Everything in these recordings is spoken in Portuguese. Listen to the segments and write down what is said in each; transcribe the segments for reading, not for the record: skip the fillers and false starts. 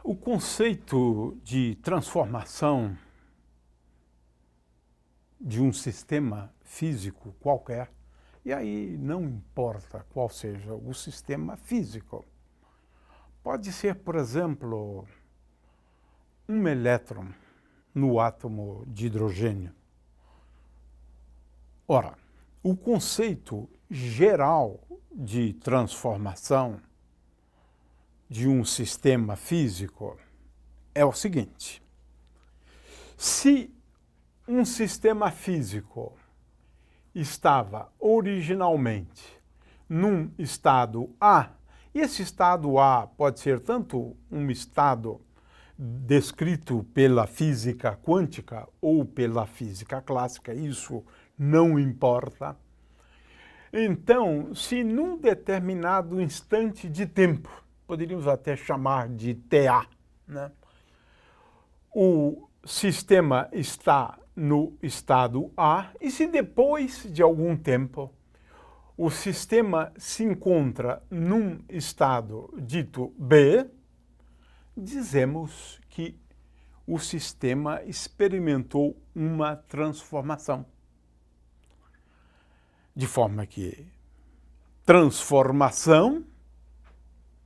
O conceito de transformação de um sistema físico qualquer, e aí não importa qual seja o sistema físico, pode ser, por exemplo, um elétron no átomo de hidrogênio. Ora, o conceito geral de transformação de um sistema físico é o seguinte: se um sistema físico estava originalmente num estado A, e esse estado A pode ser tanto um estado descrito pela física quântica ou pela física clássica, isso não importa. Então, se num determinado instante de tempo, poderíamos até chamar de TA, né, o sistema está no estado A, e se depois de algum tempo o sistema se encontra num estado dito B, dizemos que o sistema experimentou uma transformação. De forma que transformação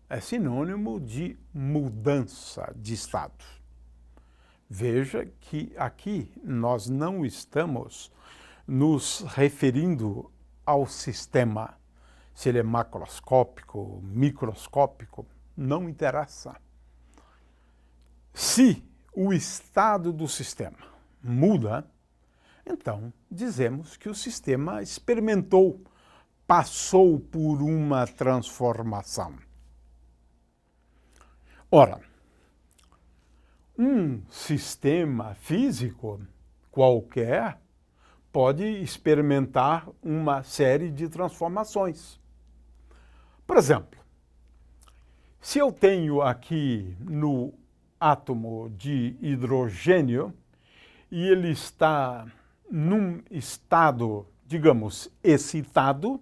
é sinônimo de mudança de estado. Veja que aqui nós não estamos nos referindo ao sistema, se ele é macroscópico, microscópico, não interessa. Se o estado do sistema muda, então dizemos que o sistema experimentou, passou por uma transformação. Ora, um sistema físico qualquer pode experimentar uma série de transformações. Por exemplo, se eu tenho aqui no átomo de hidrogênio e ele está num estado, digamos, excitado,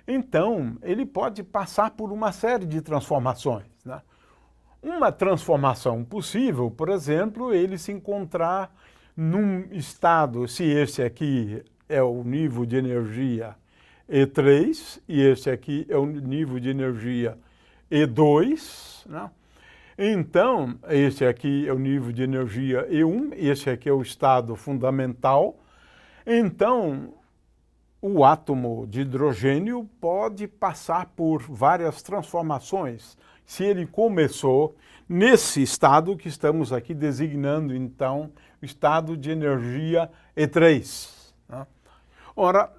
então ele pode passar por uma série de transformações, né? Uma transformação possível, por exemplo, ele se encontrar num estado, se esse aqui é o nível de energia E3 e esse aqui é o nível de energia E2, né? Então, esse aqui é o nível de energia E1, esse aqui é o estado fundamental. Então, o átomo de hidrogênio pode passar por várias transformações, se ele começou nesse estado que estamos aqui designando, então, o estado de energia E3, né? Ora,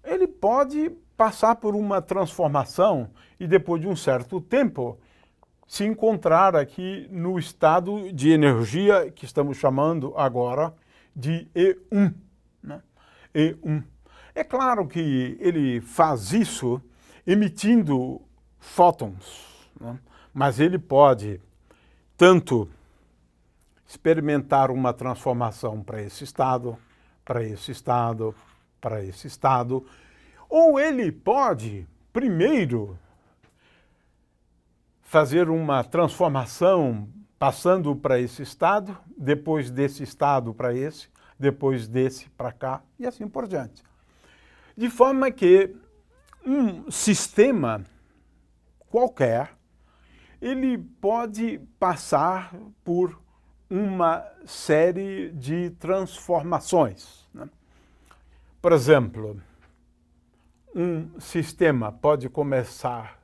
ele pode passar por uma transformação e depois de um certo tempo se encontrar aqui no estado de energia que estamos chamando agora de E1, né? E1. É claro que ele faz isso emitindo fótons, né? Mas ele pode tanto experimentar uma transformação para esse estado, para esse estado, para esse estado, ou ele pode primeiro fazer uma transformação passando para esse estado, depois desse estado para esse, depois desse para cá e assim por diante. De forma que um sistema qualquer, ele pode passar por uma série de transformações, né? Por exemplo, um sistema pode começar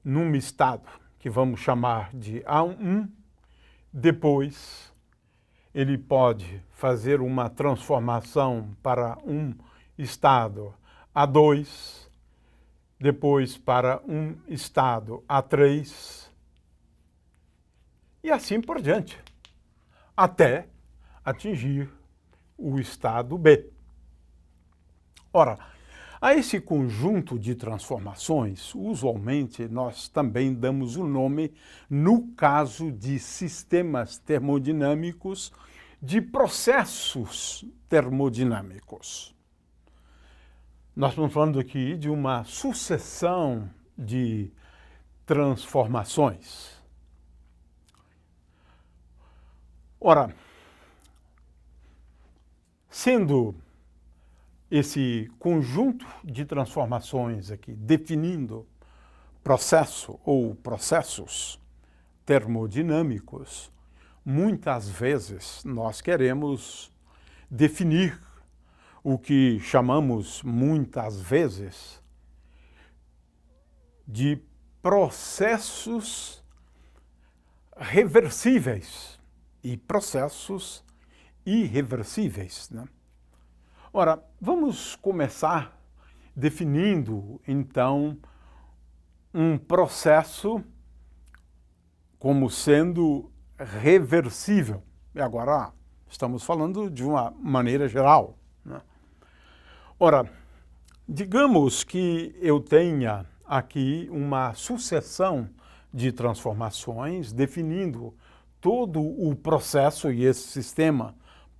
num estado que vamos chamar de A1, depois ele pode fazer uma transformação para um estado A2, depois para um estado A3, e assim por diante, até atingir o estado B. Ora, a esse conjunto de transformações, usualmente nós também damos o nome, no caso de sistemas termodinâmicos, de processos termodinâmicos. Nós estamos falando aqui de uma sucessão de transformações. Ora, sendo esse conjunto de transformações aqui definindo processo ou processos termodinâmicos, muitas vezes nós queremos definir o que chamamos muitas vezes de processos reversíveis e processos irreversíveis, né? Ora, vamos começar definindo, então, um processo como sendo reversível. E agora estamos falando de uma maneira geral, né? Ora, digamos que eu tenha aqui uma sucessão de transformações definindo todo o processo, e esse sistema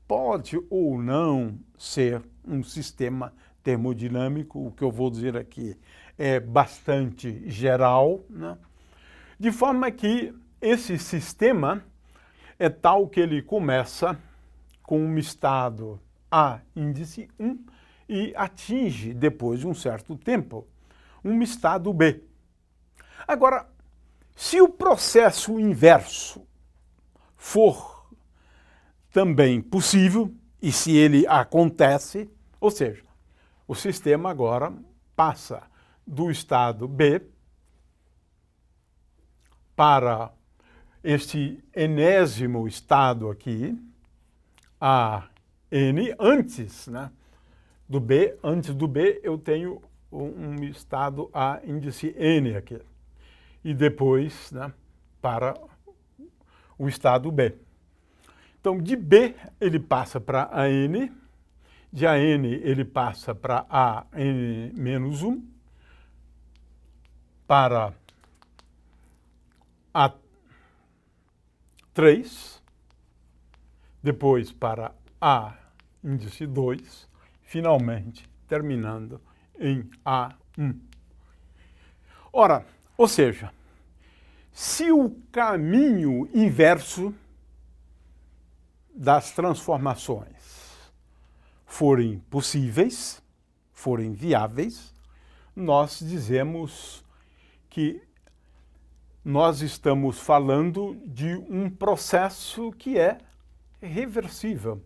pode ou não ser um sistema termodinâmico. O que eu vou dizer aqui é bastante geral, né? De forma que esse sistema é tal que ele começa com um estado A índice 1 e atinge, depois de um certo tempo, um estado B. Agora, se o processo inverso for também possível, e se ele acontece, ou seja, o sistema agora passa do estado B para este enésimo estado aqui, a N, antes, né, do B, antes do B eu tenho um estado A índice N aqui, e depois, né, para o estado B. Então, de B ele passa para AN, de AN ele passa para AN-1, para A3, depois para A índice 2, finalmente terminando em A1. Ora, ou seja, se o caminho inverso das transformações forem possíveis, forem viáveis, nós dizemos que nós estamos falando de um processo que é reversível.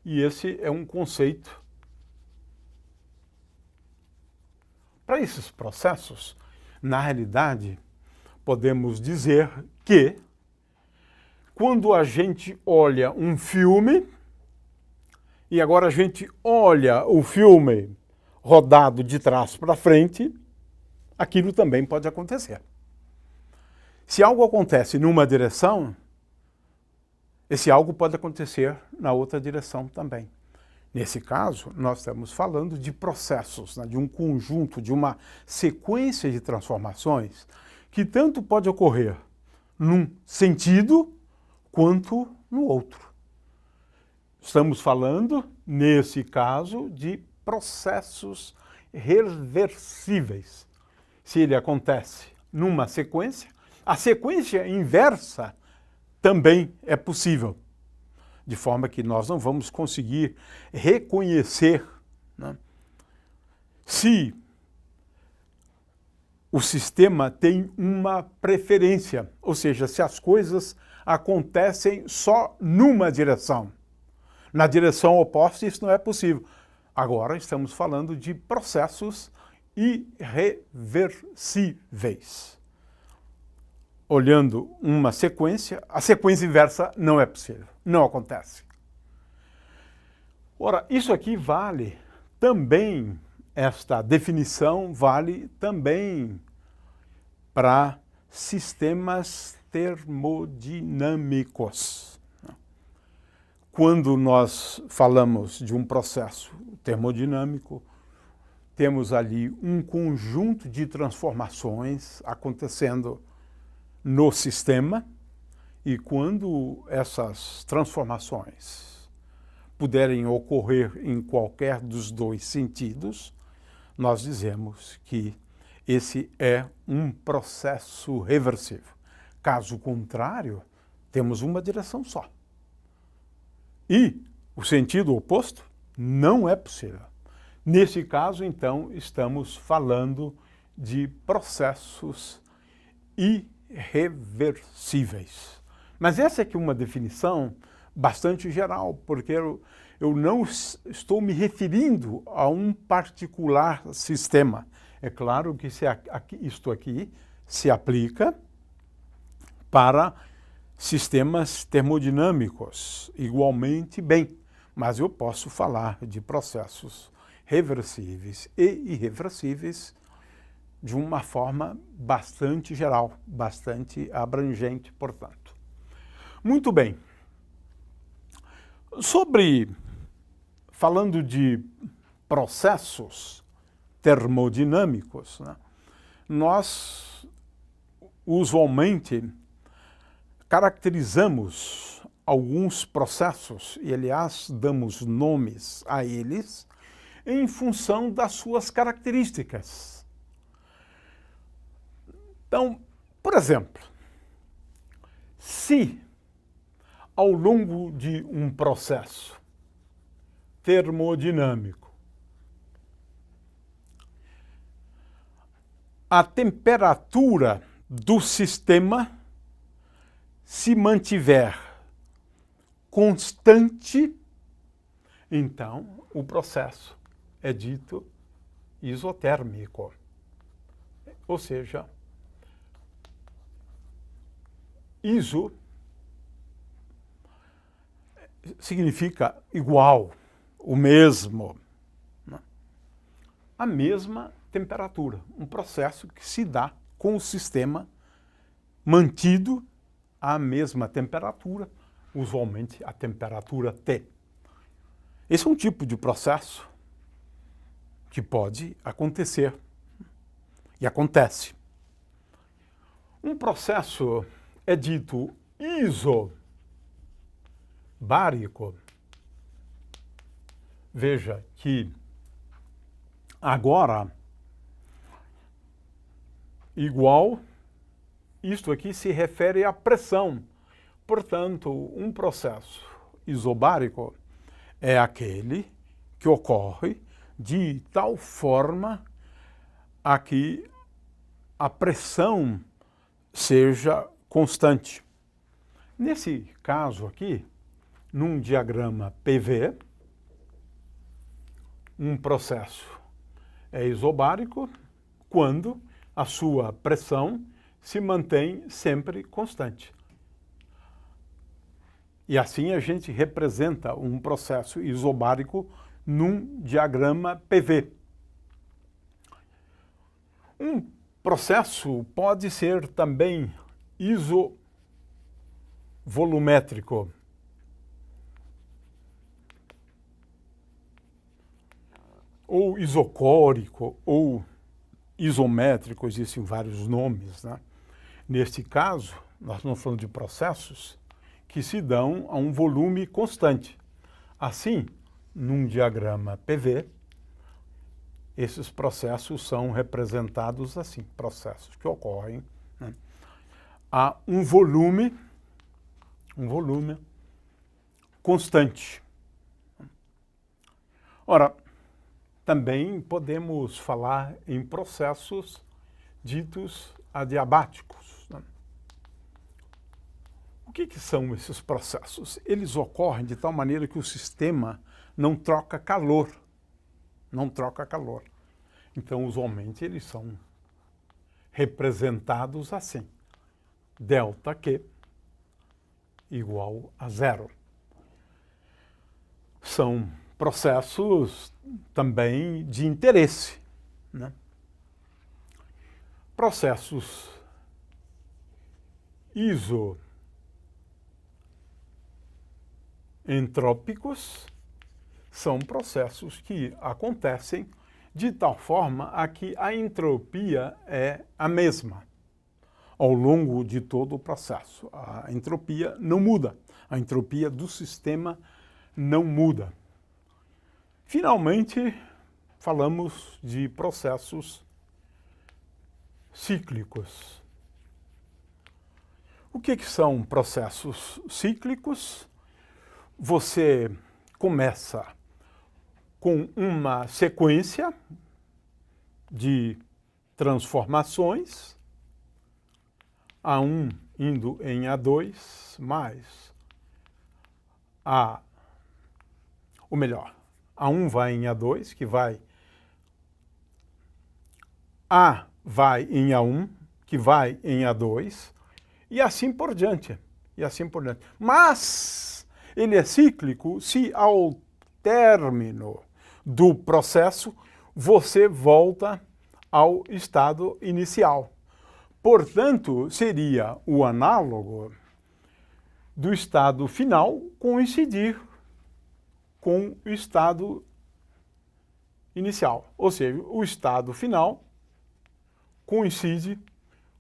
E esse é um conceito. Para esses processos, na realidade, podemos dizer que quando a gente olha um filme, e agora a gente olha o filme rodado de trás para frente, aquilo também pode acontecer. Se algo acontece numa direção, esse algo pode acontecer na outra direção também. Nesse caso, nós estamos falando de processos, né, de um conjunto, de uma sequência de transformações que tanto pode ocorrer num sentido quanto no outro. Estamos falando, nesse caso, de processos reversíveis. Se ele acontece numa sequência, a sequência inversa também é possível, de forma que nós não vamos conseguir reconhecer, né, se o sistema tem uma preferência, ou seja, se as coisas acontecem só numa direção. Na direção oposta, isso não é possível. Agora estamos falando de processos irreversíveis. Olhando uma sequência, a sequência inversa não é possível, não acontece. Ora, isso aqui vale também, esta definição vale também para sistemas termodinâmicos. Quando nós falamos de um processo termodinâmico, temos ali um conjunto de transformações acontecendo no sistema, e quando essas transformações puderem ocorrer em qualquer dos dois sentidos, nós dizemos que esse é um processo reversível. Caso contrário, Temos uma direção só. E o sentido oposto não é possível. Nesse caso, então, estamos falando de processos irreversíveis. Mas essa aqui é uma definição bastante geral, porque eu não estou me referindo a um particular sistema. É claro que isto aqui se aplica para sistemas termodinâmicos igualmente bem, mas eu posso falar de processos reversíveis e irreversíveis de uma forma bastante geral, bastante abrangente, portanto. Muito bem. Falando de processos termodinâmicos, né, nós usualmente caracterizamos alguns processos e, aliás, damos nomes a eles em função das suas características. Então, por exemplo, se ao longo de um processo termodinâmico a temperatura do sistema se mantiver constante, então o processo é dito isotérmico. Ou seja, iso significa igual, o mesmo, né? A mesma temperatura, um processo que se dá com o sistema mantido à mesma temperatura, usualmente a temperatura T. Esse é um tipo de processo que pode acontecer e acontece. Um processo é dito isobárico. Veja que agora igual, isto aqui se refere à pressão. Portanto, um processo isobárico é aquele que ocorre de tal forma a que a pressão seja constante. Nesse caso aqui, num diagrama PV, um processo é isobárico quando a sua pressão se mantém sempre constante. E assim a gente representa um processo isobárico num diagrama PV. Um processo pode ser também isovolumétrico. Ou isocórico, ou isométrico, existem vários nomes, né? Neste caso, nós estamos falando de processos que se dão a um volume constante. Assim, num diagrama PV, esses processos são representados assim, processos que ocorrem, né, a um volume constante. Ora, também podemos falar em processos ditos adiabáticos, né? O que são esses processos? Eles ocorrem de tal maneira que o sistema não troca calor. Não troca calor. Então, usualmente, eles são representados assim. ΔQ igual a zero. São processos também de interesse, né? Processos isoentrópicos são processos que acontecem de tal forma a que a entropia é a mesma ao longo de todo o processo. A entropia não muda, a entropia do sistema não muda. Finalmente, falamos de processos cíclicos. O que são processos cíclicos? Você começa com uma sequência de transformações, A1 indo em A2, mais A1 vai em A2, que vai A vai em A1, que vai em A2, e assim por diante. Mas ele é cíclico se ao término do processo você volta ao estado inicial. Portanto, seria o análogo do estado final coincidir com o estado inicial. Ou seja, o estado final coincide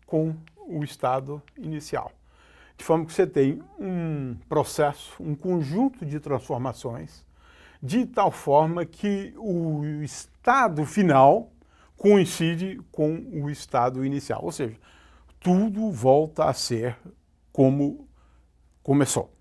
com o estado inicial. De forma que você tem um processo, um conjunto de transformações, de tal forma que o estado final coincide com o estado inicial. Ou seja, tudo volta a ser como começou.